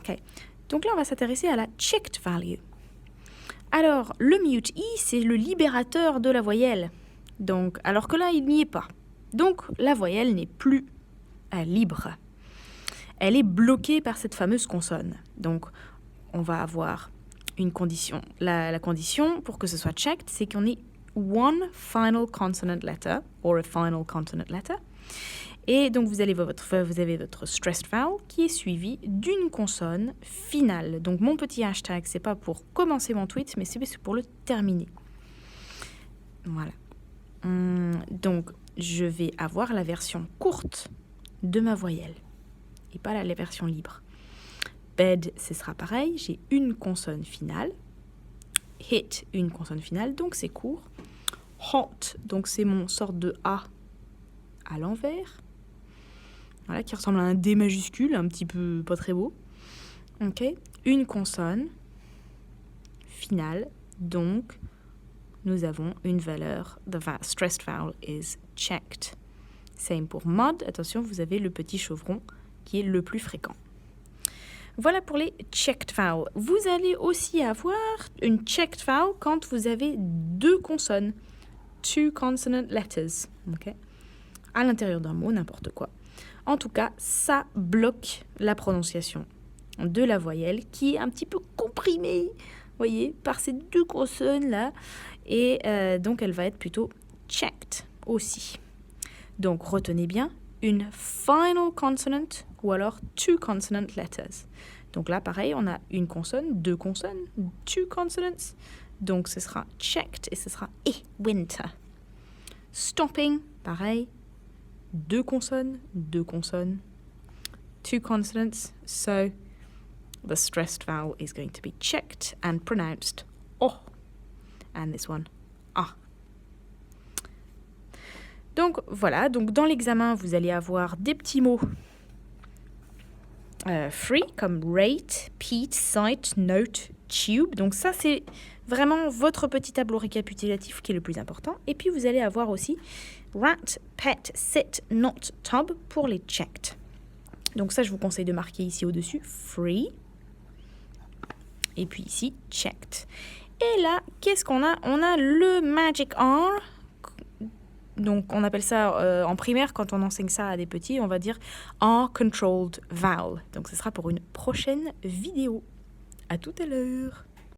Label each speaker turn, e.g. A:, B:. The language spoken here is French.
A: OK. Donc là, on va s'intéresser à la checked value. Alors, le mute i, c'est le libérateur de la voyelle. Donc, alors que là, il n'y est pas. Donc, la voyelle n'est plus libre. Elle est bloquée par cette fameuse consonne. Donc, on va avoir une condition. La condition pour que ce soit checked, c'est qu'on ait one final consonant letter or a final consonant letter. Et donc, vous avez votre stressed vowel qui est suivi d'une consonne finale. Donc, mon petit hashtag, c'est pas pour commencer mon tweet, mais c'est pour le terminer. Voilà. Donc, je vais avoir la version courte de ma voyelle et pas la version libre. Bed, ce sera pareil. J'ai une consonne finale. Hit, une consonne finale, donc c'est court. Hot, donc c'est mon sorte de A à l'envers. Voilà, qui ressemble à un D majuscule, un petit peu pas très beau. Ok, une consonne finale, donc nous avons une valeur, the stressed vowel is checked. Same pour mod, attention, vous avez le petit chevron qui est le plus fréquent. Voilà pour les checked vowels. Vous allez aussi avoir une checked vowel quand vous avez deux consonnes, two consonant letters, ok, à l'intérieur d'un mot, n'importe quoi. En tout cas, ça bloque la prononciation de la voyelle qui est un petit peu comprimée, voyez, par ces deux consonnes-là. Et donc, elle va être plutôt checked aussi. Donc, retenez bien une final consonant ou alors two consonant letters. Donc là, pareil, on a une consonne, deux consonnes, two consonants. Donc, ce sera checked et ce sera winter. Stopping, pareil. Deux consonnes, two consonants. So, the stressed vowel is going to be checked and pronounced oh. And this one, ah. Donc, voilà. Donc, dans l'examen, vous allez avoir des petits mots free, comme rate, Pete, cite, note, tube. Donc, ça, c'est vraiment votre petit tableau récapitulatif qui est le plus important. Et puis, vous allez avoir aussi rat, pet, sit, not, tub pour les checked. Donc ça, je vous conseille de marquer ici au-dessus free. Et puis ici, checked. Et là, qu'est-ce qu'on a? On a le magic R. Donc on appelle ça en primaire, quand on enseigne ça à des petits, on va dire R controlled vowel. Donc ce sera pour une prochaine vidéo. À tout à l'heure.